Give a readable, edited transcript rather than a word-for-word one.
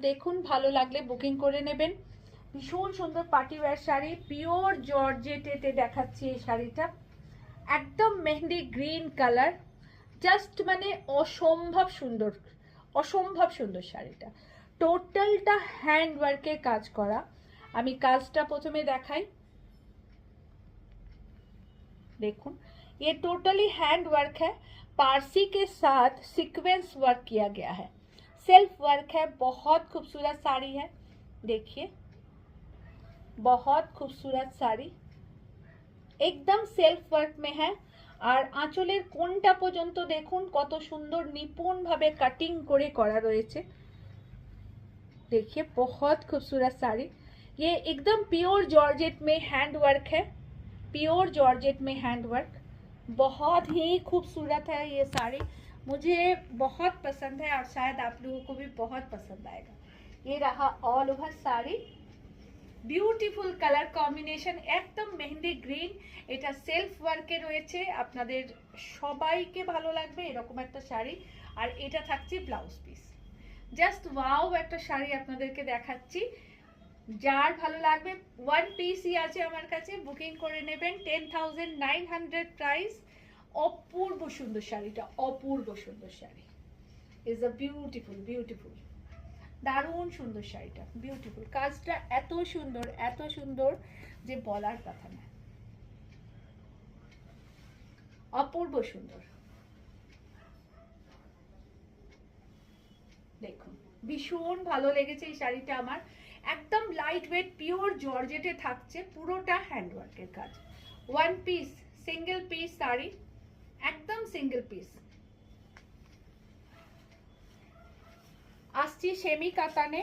দেখুন, ভালো লাগলে বুকিং করে নেবেন। ভীষণ সুন্দর পার্টি ওয়্যার শাড়ি, পিওর জর্জেটেতে দেখাচ্ছি এই শাড়িটা। একদম মেহেন্দি গ্রিন কালার, জাস্ট মানে অসম্ভব সুন্দর, অসম্ভব সুন্দর শাড়িটা। টোটালটা হ্যান্ড ওয়ার্কের কাজ করা। আমি কাজটা প্রথমে দেখাই। देखो ये टोटली हैंड वर्क है, पारसी के साथ सीक्वेंस वर्क किया गया है, सेल्फ वर्क है। बहुत खूबसूरत साड़ी है, देखिए बहुत खूबसूरत साड़ी, एकदम सेल्फ वर्क में है। আর আঁচলের কোনটা পর্যন্ত দেখুন কত সুন্দর নিপুণভাবে কাটিং করে করা রয়েছে। देखिए बहुत खूबसूरत साड़ी, ये एकदम प्योर जॉर्जेट में हैंड वर्क है, प्योर जॉर्जेट में हैंड वर्क। बहुत ही खूबसूरत है ये साड़ी, मुझे बहुत पसंद है और शायद आप लोगों को भी बहुत पसंद आएगा। ये रहा all over sari, beautiful colour combination, একদম মেহেন্দি গ্রিন। এটা সেলফ ওয়ার্কে রয়েছে, আপনাদের সবাইকে ভালো লাগবে এরকম একটা শাড়ি। আর এটা থাকছে ব্লাউজ পিস, জাস্ট ওয়াও একটা শাড়ি আপনাদেরকে দেখাচ্ছি। যার ভালো লাগবে ওয়ান পিসই আছে আমার কাছে, বুকিং করে নেবেন। 10,900 প্রাইস। অপূর্ব সুন্দর শাড়িটা, অপূর্ব সুন্দর sari, is a beautiful beautiful, দারুণ সুন্দর শাড়িটা, বিউটিফুল। কাজটা এত সুন্দর যে বলার কথা না, অপূর্ব সুন্দর। দেখুন ভীষণ ভালো লেগেছে এই শাড়িটা আমার। একদম লাইট ওয়েট পিওর জর্জেটে থাকছে, পুরোটা হ্যান্ডওয়ার্কের কাজ। One piece, single piece sari, একদম সিঙ্গেল পিস। আসছি সেমি কাতানে,